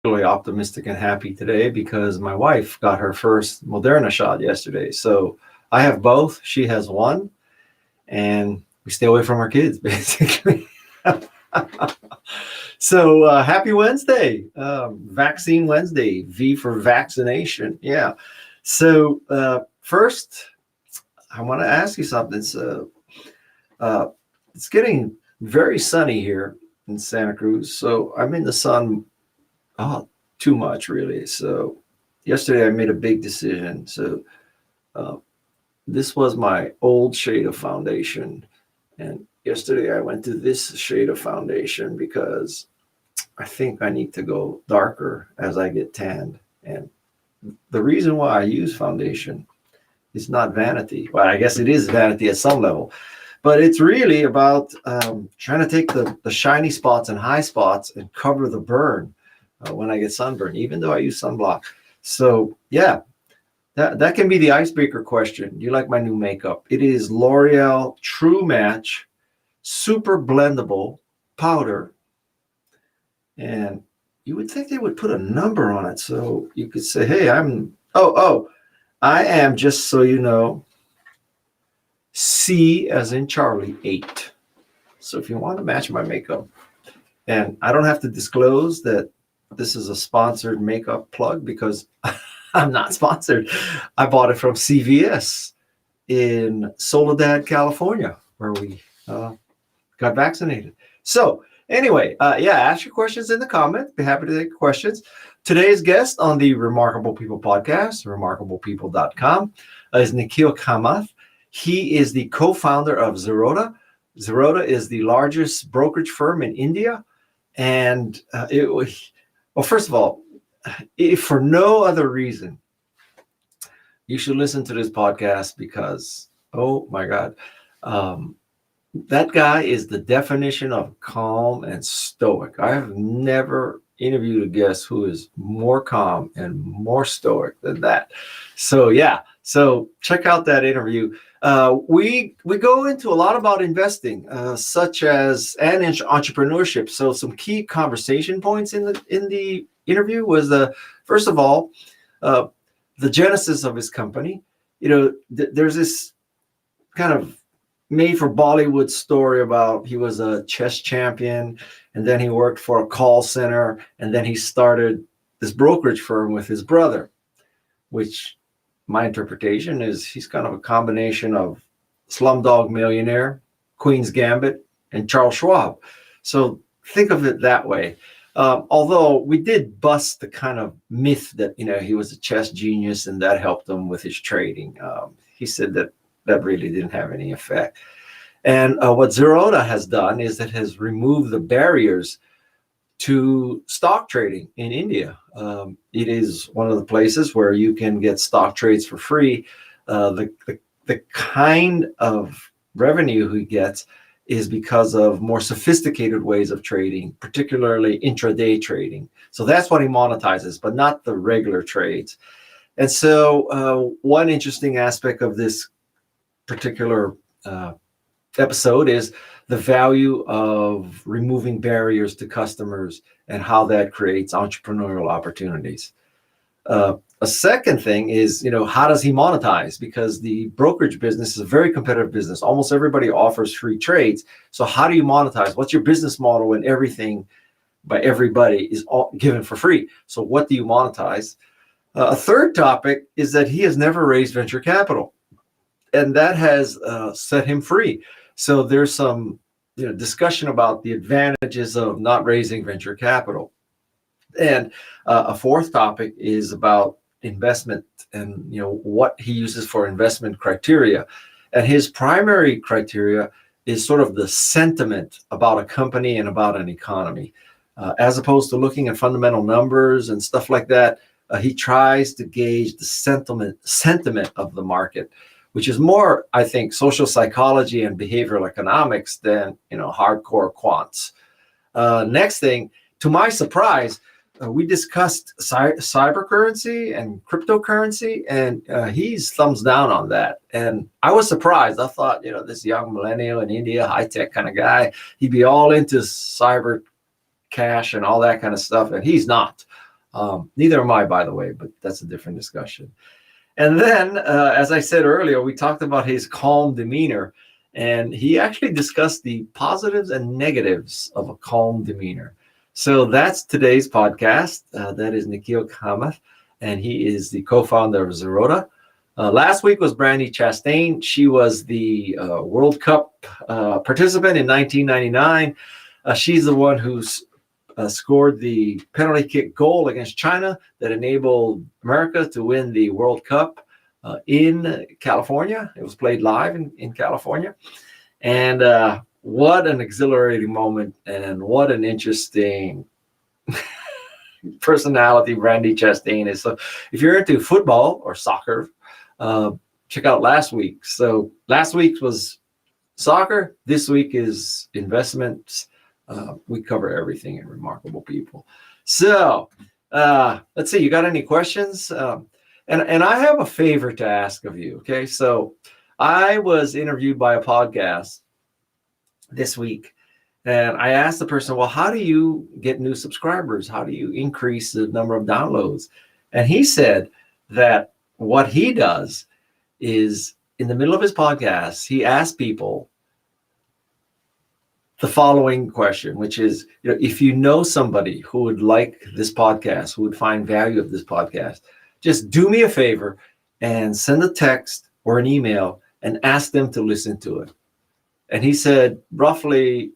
Really optimistic and happy today because my wife got her first Moderna shot yesterday. So I have both. She has one, and we stay away from our kids, basically. So happy Wednesday, Vaccine Wednesday, V for vaccination. Yeah. So first, I want to ask you something. So it's getting very sunny here in Santa Cruz. So I'm in the sun. Oh, too much, really. So yesterday I made a big decision. So uh, this was my old shade of foundation. And yesterday I went to this shade of foundation because I think I need to go darker as I get tanned. And the reason why I use foundation is not vanity. Well, I guess it is vanity at some level. But it's really about trying to take the shiny spots and high spots and cover the burn when I get sunburned, even though I use sunblock. So yeah, that can be the icebreaker question. Do you like my new makeup? It is L'Oreal True Match Super Blendable Powder. And you would think they would put a number on it. So you could say, hey, I am, just so you know, C as in Charlie 8. So if you want to match my makeup, and I don't have to disclose that this is a sponsored makeup plug because I'm not sponsored. I bought it from CVS in Soledad, California, where we got vaccinated. So anyway, ask your questions in the comments. Be happy to take questions. Today's guest on the Remarkable People podcast, remarkablepeople.com, is Nikhil Kamath. He is the co-founder of Zerodha. Zerodha is the largest brokerage firm in India. And well, first of all, if for no other reason, you should listen to this podcast because, oh my God, that guy is the definition of calm and stoic. I have never interviewed a guest who is more calm and more stoic than that. So yeah, so check out that interview. We go into a lot about investing, such as and entrepreneurship. So some key conversation points in the interview was first of all, the genesis of his company. There's this kind of made for Bollywood story about he was a chess champion, and then he worked for a call center, and then he started this brokerage firm with his brother, which my interpretation is he's kind of a combination of Slumdog Millionaire, Queen's Gambit, and Charles Schwab. So think of it that way. Although we did bust the kind of myth that, he was a chess genius and that helped him with his trading. He said that really didn't have any effect. And what Zerodha has done is it has removed the barriers to stock trading in India. It is one of the places where you can get stock trades for free. The kind of revenue he gets is because of more sophisticated ways of trading, particularly intraday trading. So that's what he monetizes, but not the regular trades. And so one interesting aspect of this particular episode is the value of removing barriers to customers and how that creates entrepreneurial opportunities. A second thing is, how does he monetize? Because the brokerage business is a very competitive business. Almost everybody offers free trades. So how do you monetize? What's your business model when everything by everybody is all given for free? So what do you monetize? A third topic is that he has never raised venture capital, and that has set him free. So there's some discussion about the advantages of not raising venture capital. And a fourth topic is about investment and what he uses for investment criteria. And his primary criteria is sort of the sentiment about a company and about an economy. as opposed to looking at fundamental numbers and stuff like that. He tries to gauge the sentiment of the market, which is more, I think, social psychology and behavioral economics than hardcore quants. Next thing, to my surprise, we discussed cyber currency and cryptocurrency, and he's thumbs down on that. And I was surprised. I thought, this young millennial in India, high-tech kind of guy, he'd be all into cyber cash and all that kind of stuff, and he's not. Neither am I, by the way, but that's a different discussion. And then, as I said earlier, we talked about his calm demeanor, and he actually discussed the positives and negatives of a calm demeanor. So that's today's podcast. That is Nikhil Kamath, and he is the co-founder of Zerodha. Last week was Brandi Chastain. She was the World Cup participant in 1999. She's the one who's scored the penalty kick goal against China that enabled America to win the World Cup in California. It was played live in California. And what an exhilarating moment, and what an interesting personality Brandi Chastain is. So if you're into football or soccer, check out last week. So last week was soccer. This week is investments. We cover everything in Remarkable People. So let's see, you got any questions? And I have a favor to ask of you, okay? So I was interviewed by a podcast this week, and I asked the person, well, how do you get new subscribers? How do you increase the number of downloads? And he said that what he does is, in the middle of his podcast, he asks people the following question, which is, if you know somebody who would like this podcast, who would find value of this podcast, just do me a favor and send a text or an email and ask them to listen to it. And he said roughly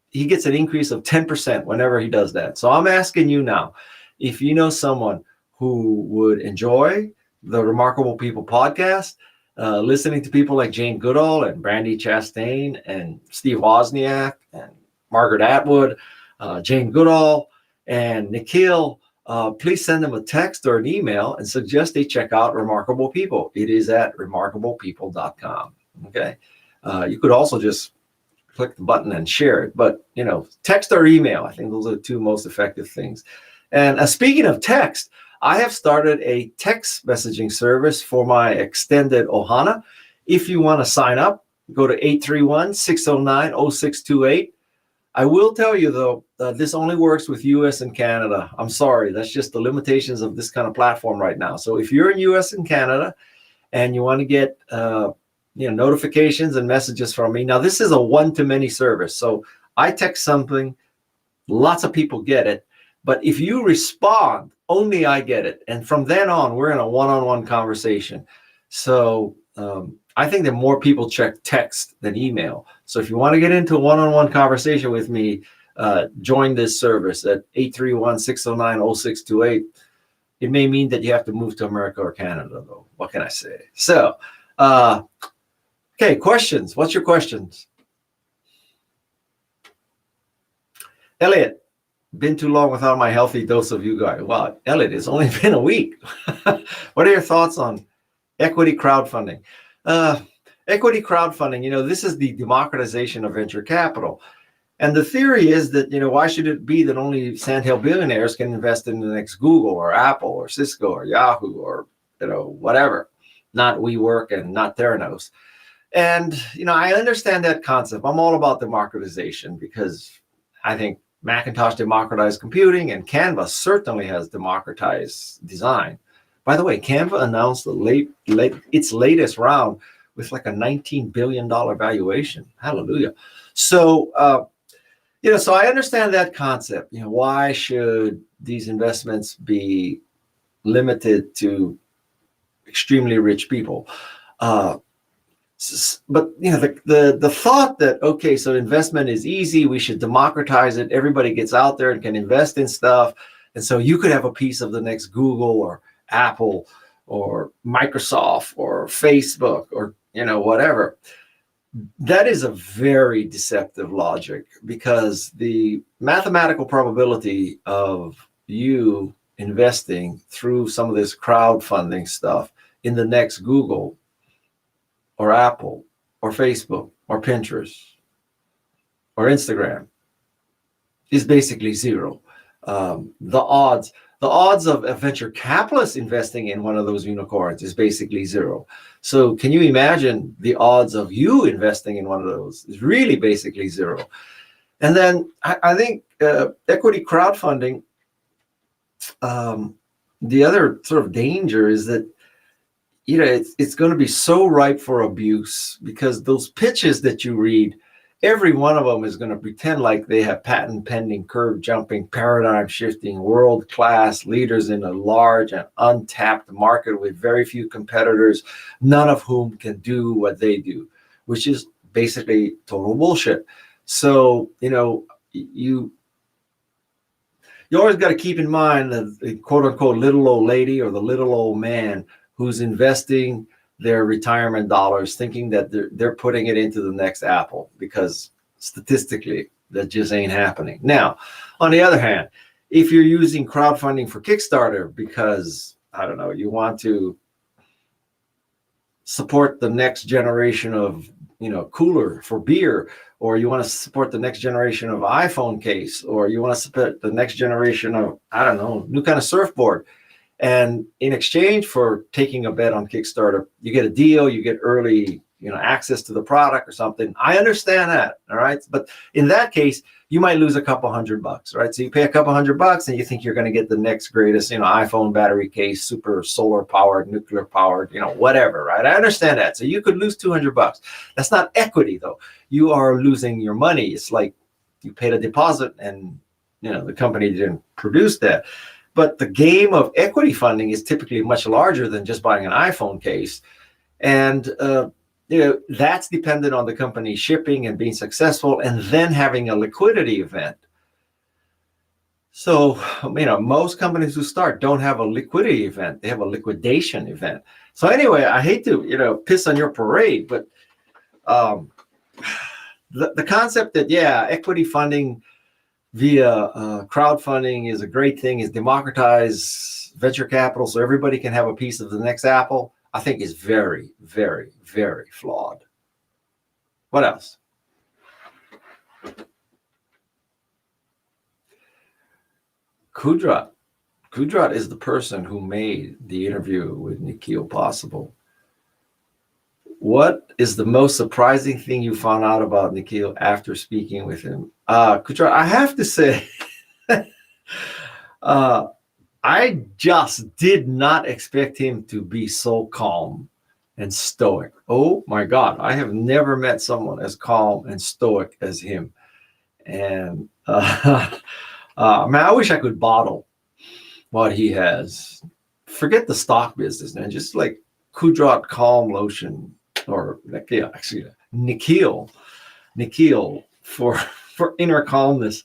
he gets an increase of 10% whenever he does that. So I'm asking you now, if you know someone who would enjoy the Remarkable People podcast, listening to people like Jane Goodall and Brandi Chastain and Steve Wozniak and Margaret Atwood, Jane Goodall and Nikhil, please send them a text or an email and suggest they check out Remarkable People. It is at remarkablepeople.com. Okay. You could also just click the button and share it, but text or email, I think those are the two most effective things. And speaking of text, I have started a text messaging service for my extended Ohana. If you want to sign up, go to 831-609-0628. I will tell you, though, this only works with US and Canada. I'm sorry, that's just the limitations of this kind of platform right now. So if you're in US and Canada and you want to get notifications and messages from me, now this is a one-to-many service. So I text something, lots of people get it. But if you respond, only I get it. And from then on, we're in a one-on-one conversation. So I think that more people check text than email. So if you want to get into a one-on-one conversation with me, join this service at 831-609-0628. It may mean that you have to move to America or Canada, though. What can I say? So, okay, questions. What's your questions? Elliot. Been too long without my healthy dose of you guys. Wow, Elliot, it's only been a week. What are your thoughts on equity crowdfunding? Equity crowdfunding, this is the democratization of venture capital. And the theory is that, why should it be that only sandhill billionaires can invest in the next Google or Apple or Cisco or Yahoo or, whatever, not WeWork and not Theranos. And, I understand that concept. I'm all about democratization because I think Macintosh democratized computing, and Canva certainly has democratized design. By the way, Canva announced its latest round with like a $19 billion valuation. Hallelujah. So, so I understand that concept. Why should these investments be limited to extremely rich people? But the thought that, okay, so investment is easy, we should democratize it, everybody gets out there and can invest in stuff, and so you could have a piece of the next Google or Apple or Microsoft or Facebook or whatever. That is a very deceptive logic, because the mathematical probability of you investing through some of this crowdfunding stuff in the next Google or Apple or Facebook or Pinterest or Instagram is basically zero. The odds of a venture capitalist investing in one of those unicorns is basically zero. So can you imagine the odds of you investing in one of those is really basically zero. And then I think equity crowdfunding, the other sort of danger is that, you know, it's going to be so ripe for abuse, because those pitches that you read, every one of them is going to pretend like they have patent pending, curve jumping, paradigm shifting, world class leaders in a large and untapped market with very few competitors, none of whom can do what they do, which is basically total bullshit. So, you know, you always got to keep in mind the quote unquote little old lady or the little old man who's investing their retirement dollars thinking that they're putting it into the next Apple, because statistically that just ain't happening. Now, on the other hand, if you're using crowdfunding for Kickstarter because, I don't know, you want to support the next generation of, you know, cooler for beer, or you want to support the next generation of iPhone case, or you want to support the next generation of, I don't know, new kind of surfboard, and in exchange for taking a bet on Kickstarter, you get a deal, you get early, you know, access to the product or something. I understand that, all right? But in that case, you might lose a couple $100, right? So you pay a couple $100 and you think you're going to get the next greatest, you know, iPhone battery case, super solar powered, nuclear powered, you know, whatever, right? I understand that. So you could lose $200. That's not equity though. You are losing your money. It's like you paid a deposit and, you know, the company didn't produce that. But the game of equity funding is typically much larger than just buying an iPhone case. And, you know, that's dependent on the company shipping and being successful and then having a liquidity event. So, you know, most companies who start don't have a liquidity event. They have a liquidation event. So anyway, I hate to, you know, piss on your parade, but the concept that, yeah, equity funding via crowdfunding is a great thing, is democratize venture capital so everybody can have a piece of the next Apple, I think is very, very, very flawed. What else? Kudrat is the person who made the interview with Nikhil possible. What is the most surprising thing you found out about Nikhil after speaking with him? Kudrat, I have to say, I just did not expect him to be so calm and stoic. Oh my God, I have never met someone as calm and stoic as him. And man, I wish I could bottle what he has. Forget the stock business, man. Just like Kudrat Calm Lotion, or yeah, actually Nikhil for inner calmness.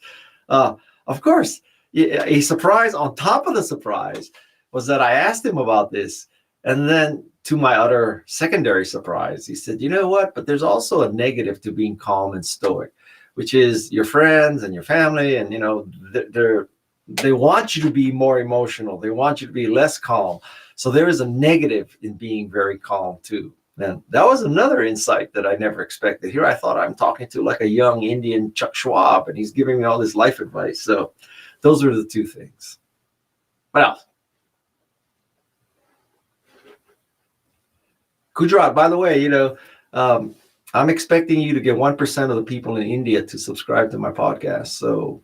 Of course, a surprise on top of the surprise was that I asked him about this, and then to my utter secondary surprise, he said, "You know what? But there's also a negative to being calm and stoic, which is your friends and your family, and you know they want you to be more emotional. They want you to be less calm. So there is a negative in being very calm too." And that was another insight that I never expected. Here I thought I'm talking to like a young Indian Chuck Schwab, and he's giving me all this life advice. So those are the two things. What else? Kudrat, by the way, you know, I'm expecting you to get 1% of the people in India to subscribe to my podcast. So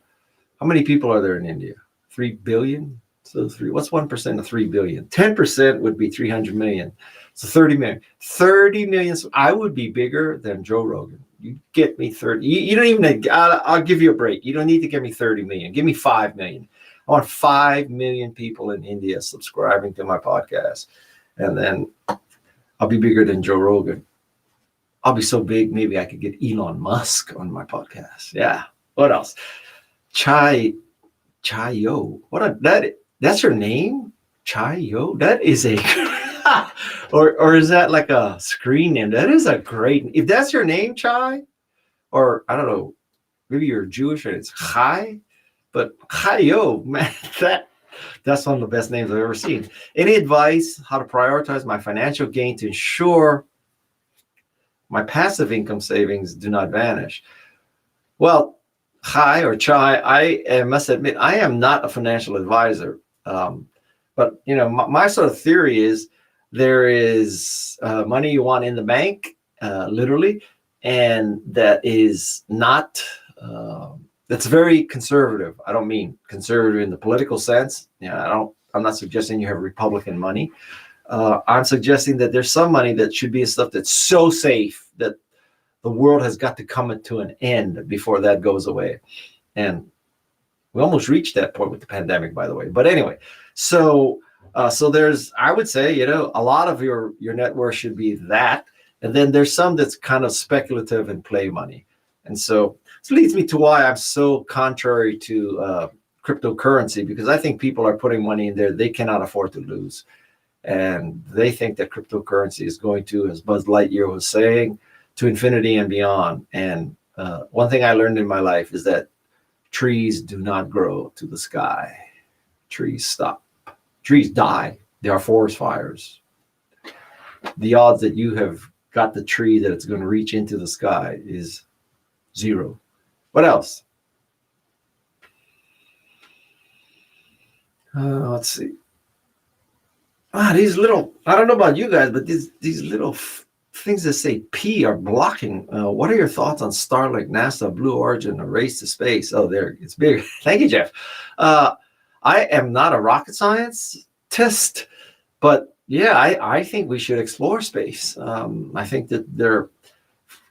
how many people are there in India? 3 billion? So what's 1% of 3 billion? 10% would be 300 million. So 30 million. 30 million. So I would be bigger than Joe Rogan. You get me 30. You don't even, I'll give you a break. You don't need to give me 30 million. Give me 5 million. I want 5 million people in India subscribing to my podcast. And then I'll be bigger than Joe Rogan. I'll be so big, maybe I could get Elon Musk on my podcast. Yeah. What else? Chayo. That's your name? Chayo? That is a or is that like a screen name? That is a great. If that's your name, Chai, or I don't know, maybe you're Jewish and it's Chai, but Chayo, man, that's one of the best names I've ever seen. Any advice how to prioritize my financial gain to ensure my passive income savings do not vanish? Well, Chai or Chai, I must admit I am not a financial advisor. But my sort of theory is there is money you want in the bank, literally, and that is not. That's very conservative. I don't mean conservative in the political sense. I'm not suggesting you have Republican money. I'm suggesting that there's some money that should be stuff that's so safe that the world has got to come to an end before that goes away. And we almost reached that point with the pandemic, by the way. But anyway, so there's, I would say, a lot of your net worth should be that. And then there's some that's kind of speculative and play money. And so this leads me to why I'm so contrary to cryptocurrency, because I think people are putting money in there they cannot afford to lose. And they think that cryptocurrency is going to, as Buzz Lightyear was saying, to infinity and beyond. And one thing I learned in my life is that trees do not grow to the sky. Trees stop. Trees die. There are forest fires. The odds that you have got the tree that it's going to reach into the sky is zero. What else? Let's see. These little, I don't know about you guys, but these little things that say P are blocking. What are your thoughts on Starlink, NASA, Blue Origin, a race to space? Oh, there, it's big. Thank you, Jeff. I am not a rocket scientist, but yeah, I think we should explore space. I think that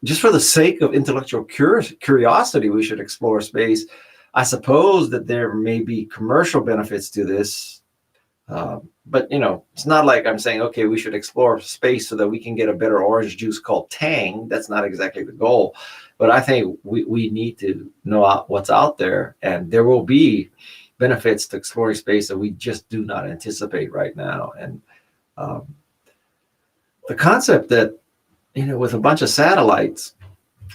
just for the sake of intellectual curiosity, we should explore space. I suppose that there may be commercial benefits to this. But it's not like I'm saying, okay, we should explore space so that we can get a better orange juice called Tang. That's not exactly the goal. But I think we need to know what's out there, and there will be benefits to exploring space that we just do not anticipate right now. And the concept that, with a bunch of satellites,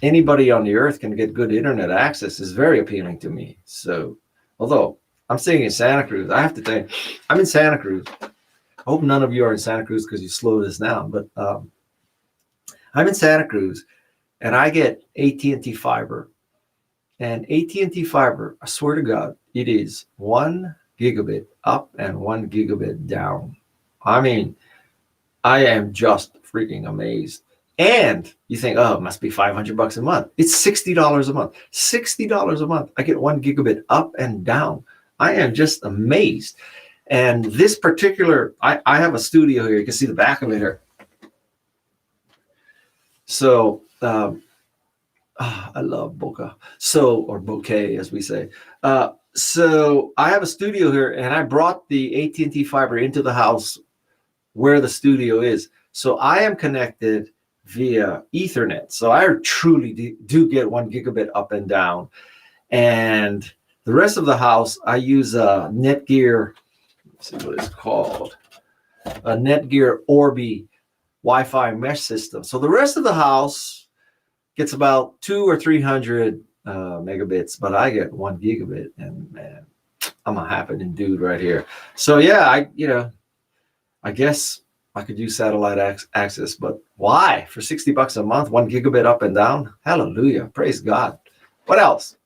anybody on the earth can get good internet access is very appealing to me. So, although I'm staying in Santa Cruz, I have to tell you, I'm in Santa Cruz. I hope none of you are in Santa Cruz because you slow this down. But I'm in Santa Cruz, and I get AT&T fiber. And AT&T fiber, I swear to God, it is 1 gigabit up and 1 gigabit down. I mean, I am just freaking amazed. And you think, oh, it must be $500 a month. It's $60 a month. $60 a month. I get 1 gigabit up and down. I am just amazed. And this particular, I have a studio here. You can see the back of it here. So I love bokeh. Or bouquet, as we say. So I have a studio here, and I brought the AT&T fiber into the house where the studio is. So I am connected via Ethernet. So I truly do get 1 gigabit up and down. And the rest of the house, I use a Netgear, let's see what it's called, a Netgear Orbi Wi-Fi mesh system. So the rest of the house gets about 200 or 300 megabits, but I get 1 gigabit, and man, I'm a happening dude right here. So yeah, I guess I could use satellite access, but why? For $60 a month, 1 gigabit up and down? Hallelujah. Praise God. What else?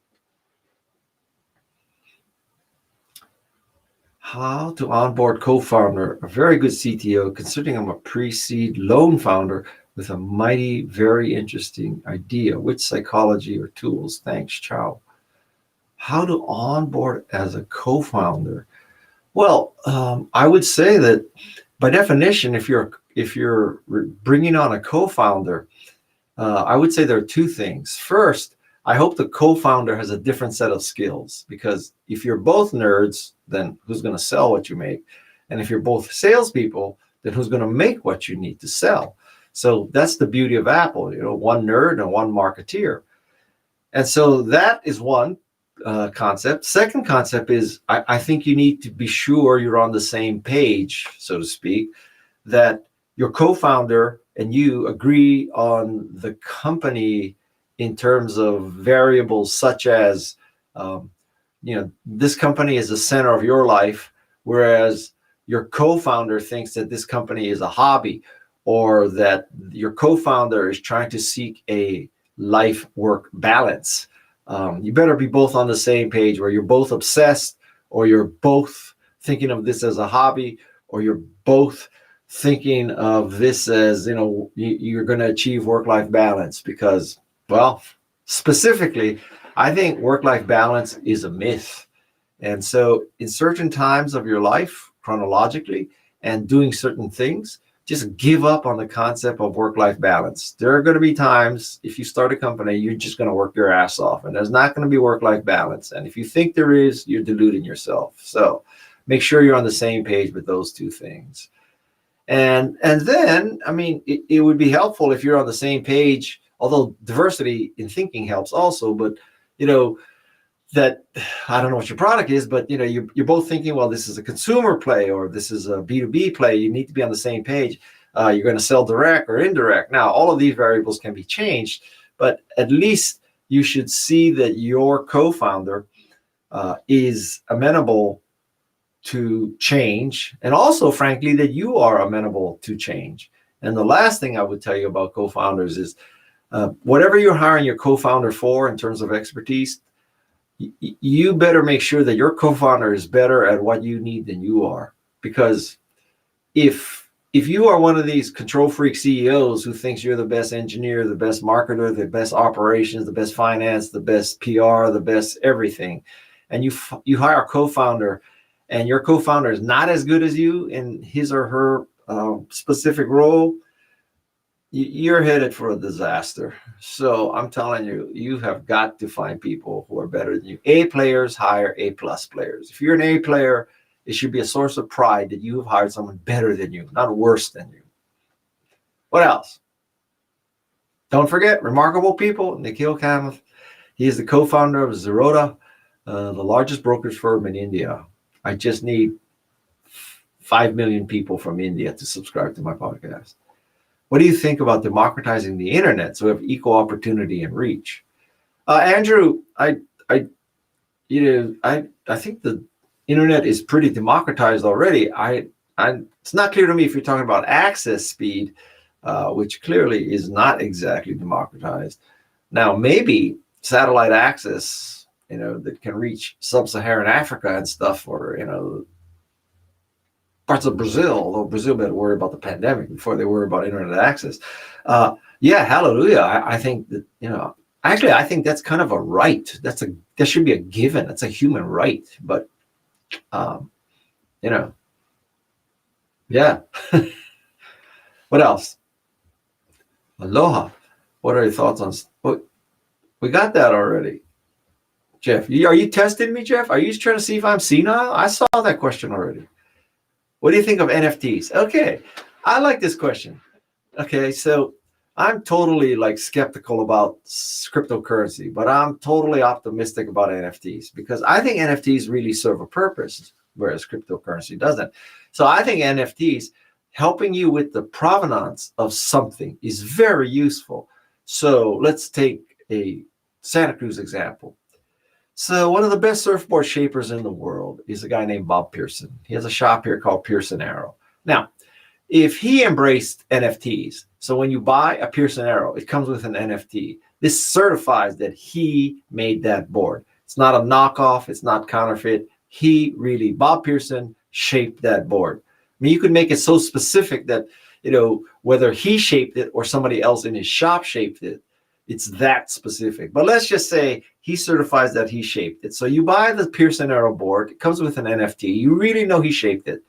How to onboard co-founder, a very good CTO, considering I'm a pre-seed loan founder with a mighty, very interesting idea. Which psychology or tools? Thanks, ciao. How to onboard as a co-founder? Well, I would say that by definition, if you're bringing on a co-founder, I would say there are two things. First, I hope the co-founder has a different set of skills, because if you're both nerds, then who's going to sell what you make? And if you're both salespeople, then who's going to make what you need to sell? So that's the beauty of Apple, one nerd and one marketeer. And so that is one concept. Second concept is I think you need to be sure you're on the same page, so to speak, that your co-founder and you agree on the company in terms of variables such as, this company is the center of your life, whereas your co-founder thinks that this company is a hobby, or that your co-founder is trying to seek a life-work balance. You better be both on the same page, where you're both obsessed, or you're both thinking of this as a hobby, or you're both thinking of this as, you're going to achieve work-life balance. Because, well, specifically, I think work-life balance is a myth. And so in certain times of your life, chronologically, and doing certain things, just give up on the concept of work-life balance. There are going to be times, if you start a company, you're just going to work your ass off, and there's not going to be work-life balance. And if you think there is, you're deluding yourself. So make sure you're on the same page with those two things. And then, it would be helpful if you're on the same page, although diversity in thinking helps also, but, that I don't know what your product is, but you're both thinking, well, this is a consumer play or this is a B2B play. You need to be on the same page. You're going to sell direct or indirect. Now, all of these variables can be changed, but at least you should see that your co-founder is amenable to change, and also, frankly, that you are amenable to change. And the last thing I would tell you about co-founders is whatever you're hiring your co-founder for in terms of expertise, you better make sure that your co-founder is better at what you need than you are. Because if you are one of these control freak CEOs who thinks you're the best engineer, the best marketer, the best operations, the best finance, the best PR, the best everything, and you hire a co-founder, and your co-founder is not as good as you in his or her specific role, you're headed for a disaster. So I'm telling you, you have got to find people who are better than you. A players hire A+ players. If you're an A player, it should be a source of pride that you have hired someone better than you, not worse than you. What else? Don't forget, remarkable people, Nikhil Kamath. He is the co-founder of Zerodha, the largest brokerage firm in India. I just need 5 million people from India to subscribe to my podcast. What do you think about democratizing the internet so we have equal opportunity and reach? Andrew, I think the internet is pretty democratized already. It's not clear to me if you're talking about access speed, which clearly is not exactly democratized. Now, maybe satellite access, that can reach sub-Saharan Africa and stuff, or parts of Brazil, although Brazil better worry about the pandemic before they worry about internet access. Hallelujah. I think that, actually, I think that's kind of a right. That should be a given. That's a human right. But, yeah. What else? Aloha. What are your thoughts on, we got that already. Jeff, are you testing me, Jeff? Are you trying to see if I'm senile? I saw that question already. What do you think of NFTs? Okay, I like this question. Okay, so I'm totally skeptical about cryptocurrency, but I'm totally optimistic about NFTs because I think NFTs really serve a purpose, whereas cryptocurrency doesn't. So I think NFTs helping you with the provenance of something is very useful. So let's take a Santa Cruz example. So one of the best surfboard shapers in the world is a guy named Bob Pearson. He has a shop here called Pearson Arrow. Now, if he embraced NFTs, so when you buy a Pearson Arrow, it comes with an NFT. This certifies that he made that board. It's not a knockoff. It's not counterfeit. Bob Pearson shaped that board. You could make it so specific that, whether he shaped it or somebody else in his shop shaped it, it's that specific. But let's just say he certifies that he shaped it. So you buy the Pearson Arrow board. It comes with an NFT. You really know he shaped it.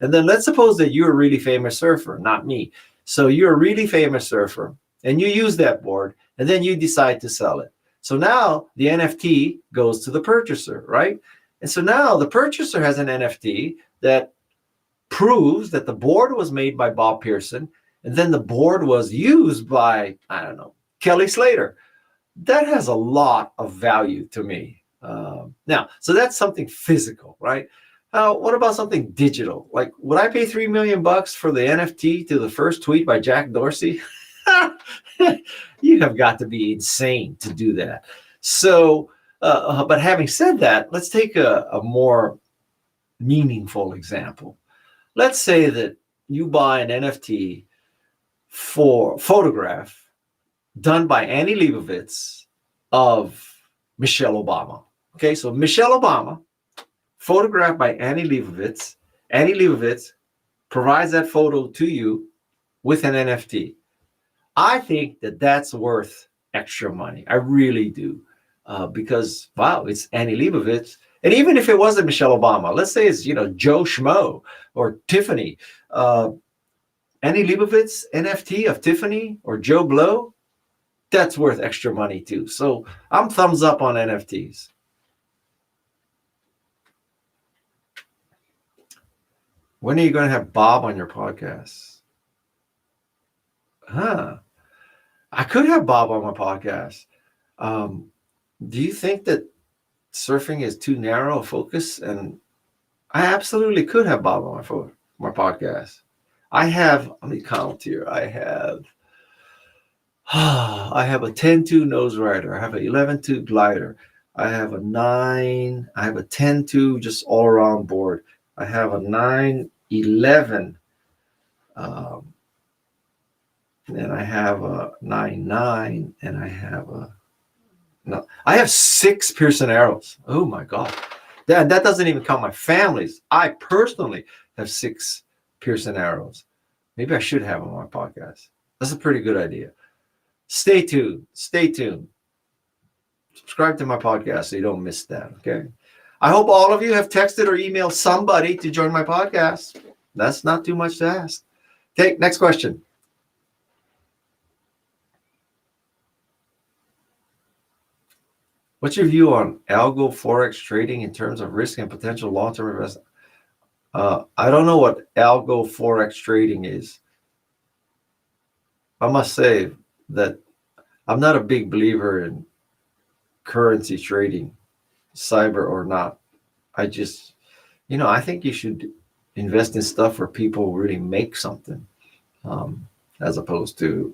And then let's suppose that you're a really famous surfer, not me. So you're a really famous surfer, and you use that board, and then you decide to sell it. So now the NFT goes to the purchaser, right? And so now the purchaser has an NFT that proves that the board was made by Bob Pearson, and then the board was used by, Kelly Slater. That has a lot of value to me. Now, so that's something physical, right? What about something digital? Like, would I pay $3 million for the NFT to the first tweet by Jack Dorsey? You have got to be insane to do that. So, but having said that, let's take a more meaningful example. Let's say that you buy an NFT for photograph done by Annie Leibovitz of Michelle Obama. Okay, so Michelle Obama, photographed by Annie Leibovitz. Annie Leibovitz provides that photo to you with an NFT. I think that that's worth extra money. I really do. Because, wow, it's Annie Leibovitz. And even if it wasn't Michelle Obama, let's say it's, Joe Schmo or Tiffany. Annie Leibovitz NFT of Tiffany or Joe Blow, that's worth extra money too. So I'm thumbs up on NFTs. When are you going to have Bob on your podcast? I could have Bob on my podcast. Do you think that surfing is too narrow a focus? And I absolutely could have Bob on my podcast. Let me count here. I have a 10-2 nose rider. I have an 11-2 glider. I have a 9. I have a 10-2 just all around board. I have a 9-11. And I have a 9-9. And I have 6 Pearson arrows. Oh my God. That doesn't even count my families. I personally have 6 Pearson arrows. Maybe I should have them on my podcast. That's a pretty good idea. Stay tuned. Subscribe to my podcast so you don't miss that, okay? I hope all of you have texted or emailed somebody to join my podcast. That's not too much to ask. Okay, next question. What's your view on algo forex trading in terms of risk and potential long-term investment? I don't know what algo forex trading is. I must say that I'm not a big believer in currency trading, cyber or not. I just, I think you should invest in stuff where people really make something, as opposed to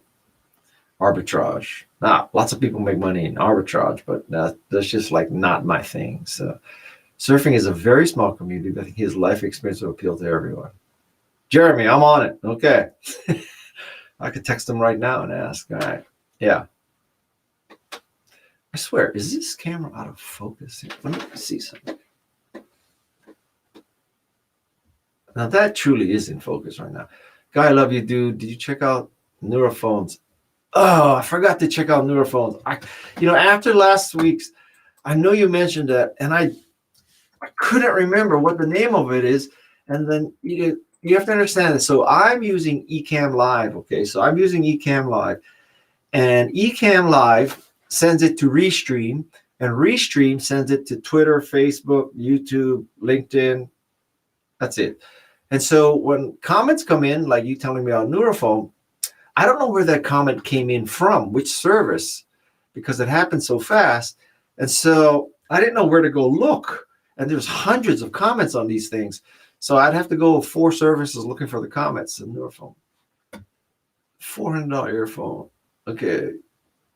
arbitrage. Now, lots of people make money in arbitrage, but that's just like not my thing. So surfing is a very small community. I think his life experience will appeal to everyone. Jeremy, I'm on it. Okay. I could text him right now and ask. All right. Yeah. I swear, is this camera out of focus? Let me see something. Now that truly is in focus right now. Guy, I love you, dude. Did you check out Neurophones? Oh, I forgot to check out Neurophones. After last week's, I know you mentioned that, and I couldn't remember what the name of it is. And then you have to understand it. So I'm using Ecamm Live. Okay, so I'm using Ecamm Live, and Ecamm Live sends it to Restream, and Restream sends it to Twitter, Facebook, YouTube, LinkedIn. That's it. And so when comments come in, like you telling me on Neurophone, I don't know where that comment came in from, which service, because it happened so fast. And so I didn't know where to go look. And there's hundreds of comments on these things. So I'd have to go 4 services looking for the comments in Neurophone. $400 earphone. Okay.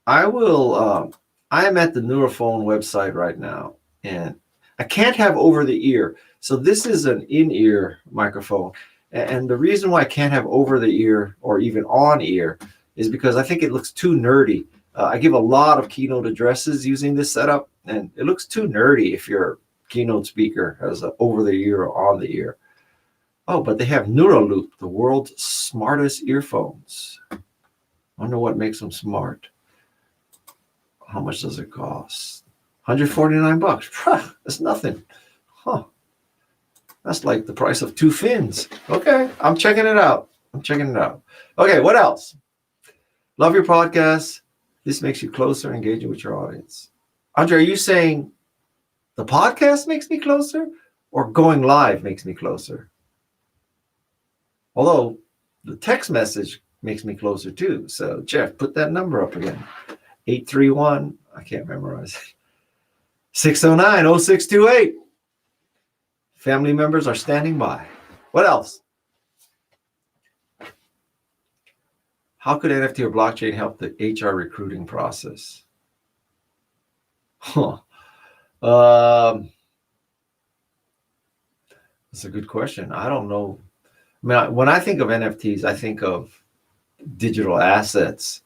I will, I am at the Neurophone website right now, and I can't have over the ear. So this is an in-ear microphone. And the reason why I can't have over the ear or even on ear is because I think it looks too nerdy. I give a lot of keynote addresses using this setup, and it looks too nerdy if your keynote speaker has an over the ear or on the ear. Oh, but they have Neuraloop, the world's smartest earphones. I wonder what makes them smart. How much does it cost? $149. That's nothing. Huh. That's like the price of 2 fins. Okay, I'm checking it out. Okay, what else? Love your podcast. This makes you closer, engaging with your audience. Andre, are you saying the podcast makes me closer or going live makes me closer? Although the text message makes me closer too. So Jeff, put that number up again. 831, I can't memorize it. 609-0628. Family members are standing by. What else? How could NFT or blockchain help the HR recruiting process? Huh. That's a good question. I don't know. I mean, when I think of NFTs, I think of digital assets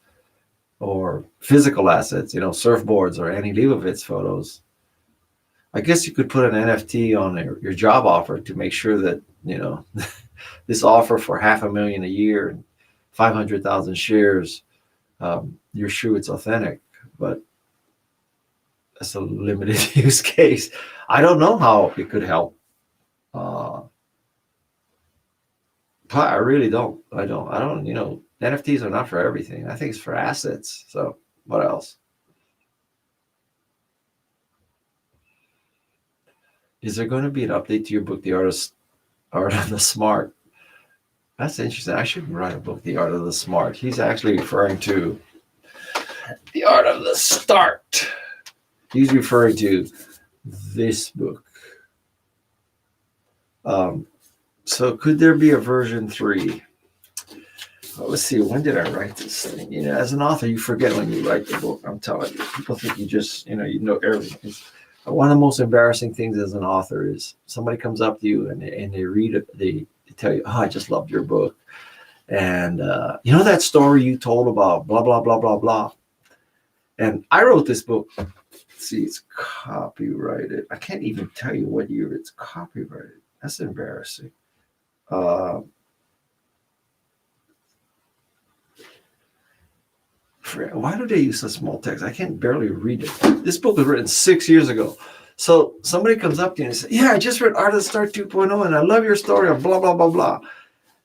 or physical assets, surfboards or Annie Leibovitz photos. I guess you could put an NFT on your job offer to make sure that, this offer for $500,000 a year and 500,000 shares, you're sure it's authentic, but that's a limited use case. I don't know how it could help. I really don't. I don't, NFTs are not for everything. I think it's for assets. So what else? Is there going to be an update to your book, The Art of the Smart? That's interesting. I should write a book, The Art of the Smart. He's actually referring to The Art of the Start. He's referring to this book. So could there be a version 3? Well, let's see. When did I write this thing? As an author, you forget when you write the book. I'm telling you. People think you just, you know everything. One of the most embarrassing things as an author is somebody comes up to you and they read it. They tell you, "Oh, I just loved your book." And that story you told about blah, blah, blah, blah, blah. And I wrote this book. Let's see, it's copyrighted. I can't even tell you what year it's copyrighted. That's embarrassing. Why do they use such small text? I can barely read it. This book was written 6 years ago. So somebody comes up to you and says, "Yeah, I just read Art of the Start 2.0 and I love your story of blah, blah, blah, blah."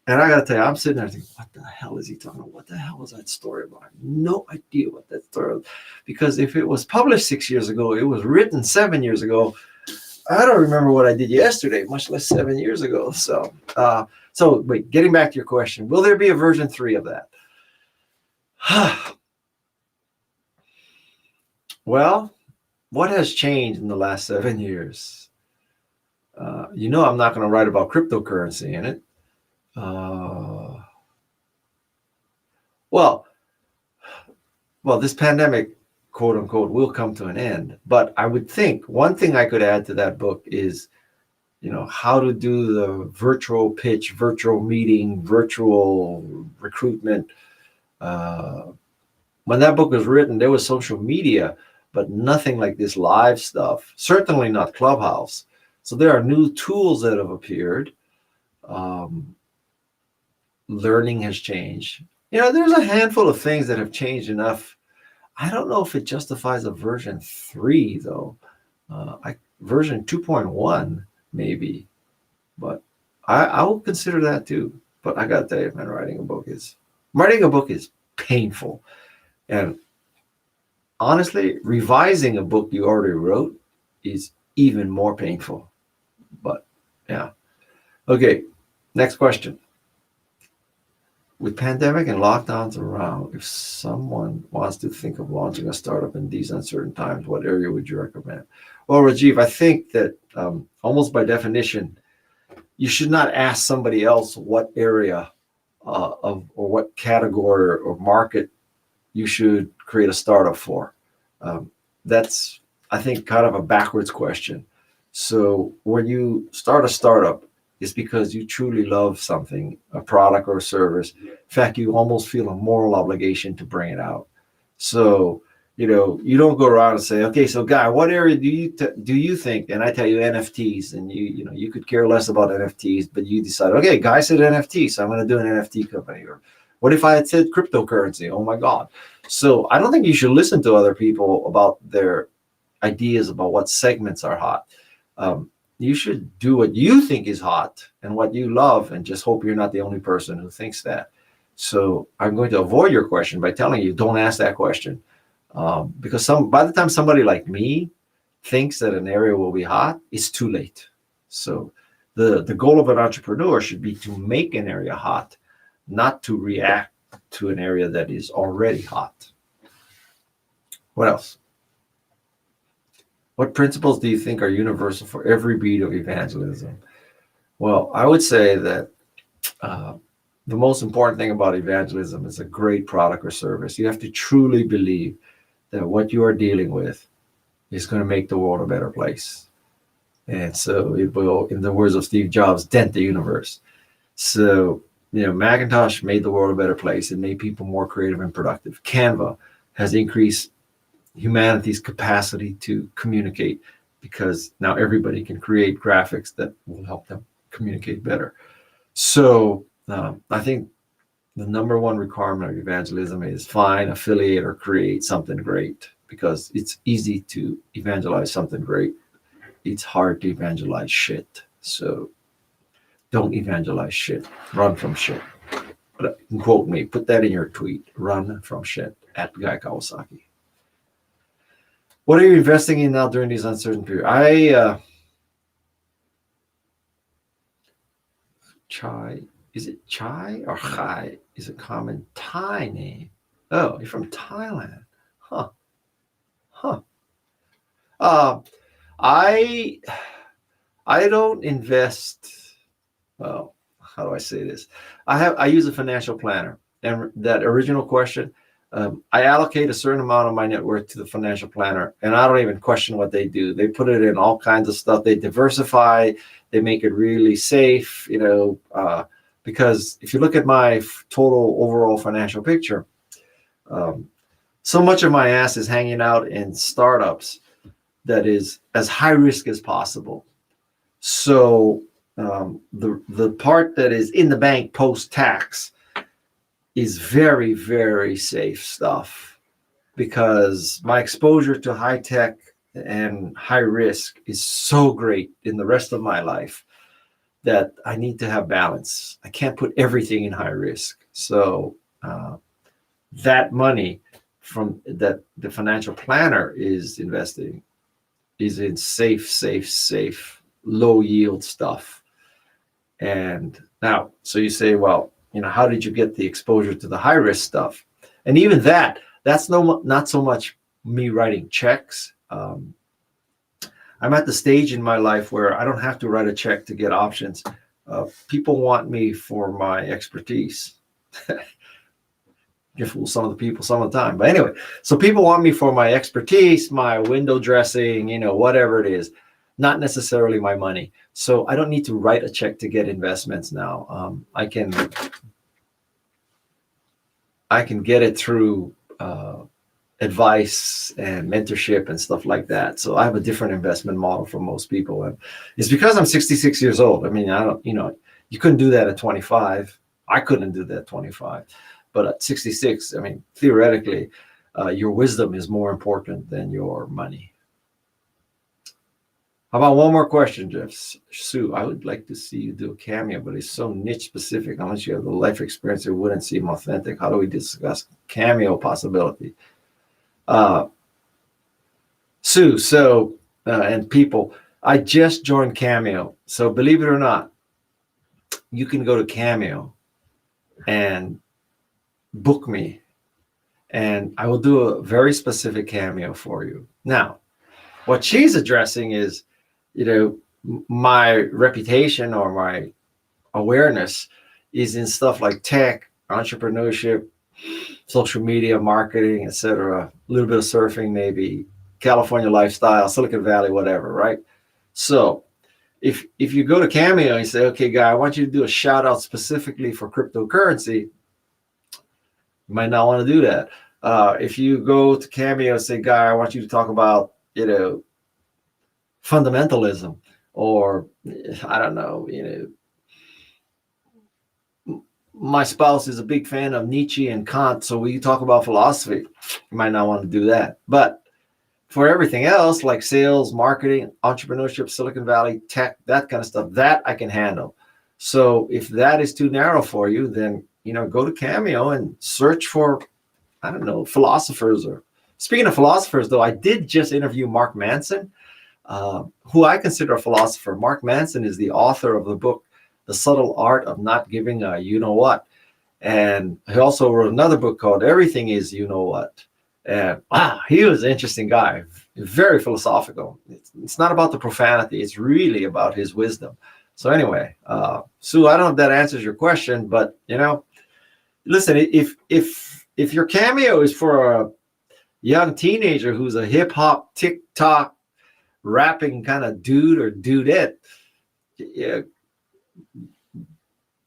And I got to tell you, I'm sitting there thinking, what the hell is he talking about? What the hell was that story about? I have no idea what that story was. Because if it was published 6 years ago, it was written 7 years ago. I don't remember what I did yesterday, much less 7 years ago. So wait, getting back to your question, will there be a version 3 of that? Well, what has changed in the last 7 years? I'm not going to write about cryptocurrency in it. Well, this pandemic, quote unquote, will come to an end. But I would think one thing I could add to that book is, how to do the virtual pitch, virtual meeting, virtual recruitment. When that book was written, there was social media, but nothing like this live stuff, certainly not Clubhouse. So there are new tools that have appeared. Learning has changed. There's a handful of things that have changed enough. I don't know if it justifies a version 3, though. Version 2.1, maybe. But I will consider that, too. But I got to tell you, man, writing a book is painful. And honestly, revising a book you already wrote is even more painful. But, yeah. Okay, next question. With pandemic and lockdowns around, if someone wants to think of launching a startup in these uncertain times, what area would you recommend? Well, Rajiv, I think that almost by definition, you should not ask somebody else what area or what category or market you should create a startup for. That's, I think, kind of a backwards question. So when you start a startup, it's because you truly love something, a product or a service. In fact, you almost feel a moral obligation to bring it out. So, you don't go around and say, "Okay, so Guy, what area do you think?" And I tell you NFTs, and you could care less about NFTs, but you decide, "Okay, Guy said NFT, so I'm going to do an NFT company." Or what if I had said cryptocurrency? Oh my God. So I don't think you should listen to other people about their ideas about what segments are hot. You should do what you think is hot and what you love, and just hope you're not the only person who thinks that. So I'm going to avoid your question by telling you, don't ask that question. Because by the time somebody like me thinks that an area will be hot, it's too late. So the goal of an entrepreneur should be to make an area hot, not to react to an area that is already hot. What else? What principles do you think are universal for every beat of evangelism? Well, I would say that the most important thing about evangelism is a great product or service. You have to truly believe that what you are dealing with is going to make the world a better place. And so it will, in the words of Steve Jobs, dent the universe. So, Macintosh made the world a better place. It made people more creative and productive. Canva has increased humanity's capacity to communicate because now everybody can create graphics that will help them communicate better. So I think the number one requirement of evangelism is find, affiliate, or create something great, because it's easy to evangelize something great. It's hard to evangelize shit. So don't evangelize shit. Run from shit. But quote me, put that in your tweet. Run from shit at Guy Kawasaki. What are you investing in now during these uncertain periods? Chai, is it Chai or Chai? Is a common Thai name. Oh, you're from Thailand. Huh. I don't invest. Well, how do I say this? I use a financial planner, and that original question, I allocate a certain amount of my net worth to the financial planner, and I don't even question what they do. They put it in all kinds of stuff. They diversify. They make it really safe, because if you look at my total overall financial picture, so much of my ass is hanging out in startups that is as high risk as possible. So the part that is in the bank post-tax is very, very safe stuff, because my exposure to high tech and high risk is so great in the rest of my life that I need to have balance. I can't put everything in high risk. So that money from that the financial planner is investing is in safe, low yield stuff. And now, so you say, well, how did you get the exposure to the high risk stuff? And even that's not so much me writing checks. I'm at the stage in my life where I don't have to write a check to get options. People want me for my expertise. You fool some of the people some of the time. But anyway, so people want me for my expertise, my window dressing, whatever it is, not necessarily my money. So I don't need to write a check to get investments now. I can get it through advice and mentorship and stuff like that. So I have a different investment model from most people. And it's because I'm 66 years old. I mean, you couldn't do that at 25. I couldn't do that at 25. But at 66, I mean, theoretically, your wisdom is more important than your money. How about one more question, Jeff? Sue, I would like to see you do a cameo, but it's so niche specific. Unless you have the life experience, it wouldn't seem authentic. How do we discuss cameo possibility? Sue, and people, I just joined Cameo. So believe it or not, you can go to Cameo and book me, and I will do a very specific cameo for you. Now, what she's addressing is, my reputation or my awareness is in stuff like tech, entrepreneurship, social media, marketing, etc. A little bit of surfing, maybe California lifestyle, Silicon Valley, whatever, right? So if you go to Cameo and you say, okay, Guy, I want you to do a shout out specifically for cryptocurrency, you might not want to do that. If you go to Cameo and say, Guy, I want you to talk about, fundamentalism, or I don't know, my spouse is a big fan of Nietzsche and Kant, so we talk about philosophy. You might not want to do that. But for everything else, like sales, marketing, entrepreneurship, Silicon Valley, tech, that kind of stuff, that I can handle. So if that is too narrow for you, then, go to Cameo and search for, I don't know, philosophers. Or speaking of philosophers, though, I did just interview Mark Manson, who I consider a philosopher. Mark Manson is the author of the book, The Subtle Art of Not Giving a You Know What. And he also wrote another book called Everything is You Know What. And wow, he was an interesting guy, very philosophical. It's not about the profanity, it's really about his wisdom. So anyway, Sue, I don't know if that answers your question, but listen, if your Cameo is for a young teenager who's a hip hop, TikTok rapping kind of dude or dudette, yeah,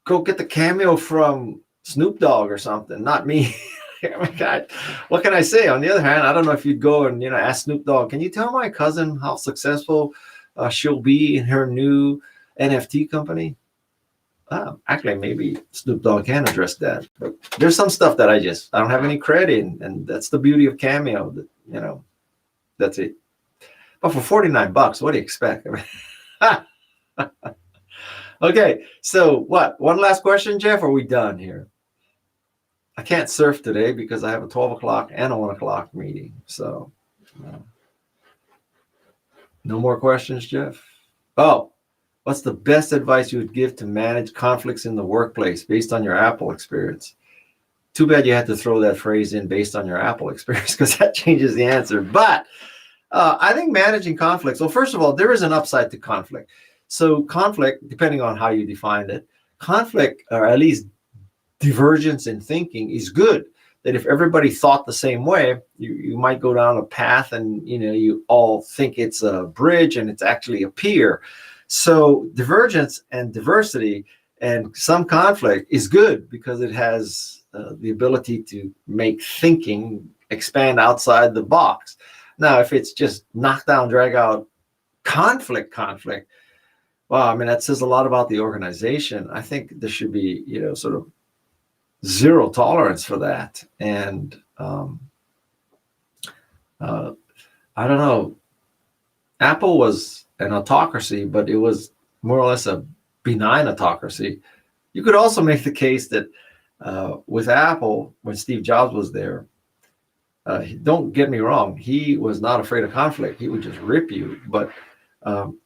go get the Cameo from Snoop Dogg or something, not me. Oh my God, what can I say? On the other hand, I don't know if you'd go and ask Snoop Dogg, can you tell my cousin how successful she'll be in her new NFT company? Actually, maybe Snoop Dogg can address that. But there's some stuff that I don't have any credit in, and that's the beauty of Cameo. That that's it. But for $49, what do you expect? Okay, so what? One last question, Jeff? Or are we done here? I can't surf today because I have a 12 o'clock and a 1 o'clock meeting. So no more questions, Jeff? Oh, what's the best advice you would give to manage conflicts in the workplace based on your Apple experience? Too bad you had to throw that phrase in based on your Apple experience, because that changes the answer. But I think managing conflicts, well, first of all, there is an upside to conflict. So conflict, depending on how you define it, conflict, or at least divergence in thinking, is good. That if everybody thought the same way, you might go down a path and you all think it's a bridge and it's actually a pier. So divergence and diversity and some conflict is good, because it has the ability to make thinking expand outside the box. Now, if it's just knock down, drag out conflict, well, I mean, that says a lot about the organization. I think there should be, sort of zero tolerance for that. And I don't know, Apple was an autocracy, but it was more or less a benign autocracy. You could also make the case that with Apple, when Steve Jobs was there, don't get me wrong, he was not afraid of conflict. He would just rip you. But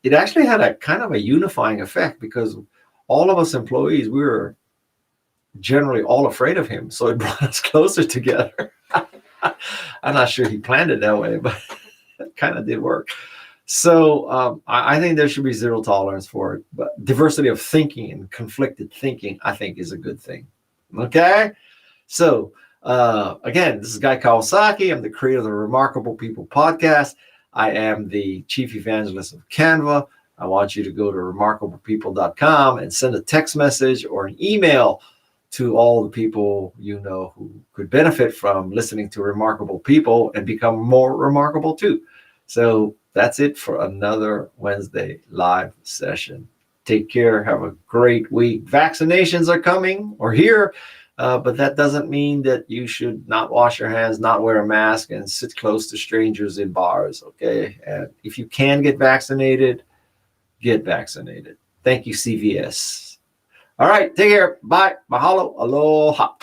it actually had a kind of a unifying effect, because all of us employees, we were generally all afraid of him. So it brought us closer together. I'm not sure he planned it that way, but it kind of did work. So I think there should be zero tolerance for it. But diversity of thinking and conflicted thinking, I think, is a good thing. Okay? So again, this is Guy Kawasaki. I'm the creator of the Remarkable People podcast. I am the chief evangelist of Canva. I want you to go to remarkablepeople.com and send a text message or an email to all the people who could benefit from listening to Remarkable People and become more remarkable too. So that's it for another Wednesday live session. Take care. Have a great week. Vaccinations are coming or here, but that doesn't mean that you should not wash your hands, not wear a mask, and sit close to strangers in bars. Okay. And if you can get vaccinated, get vaccinated. Thank you, CVS. All right. Take care. Bye. Mahalo. Aloha.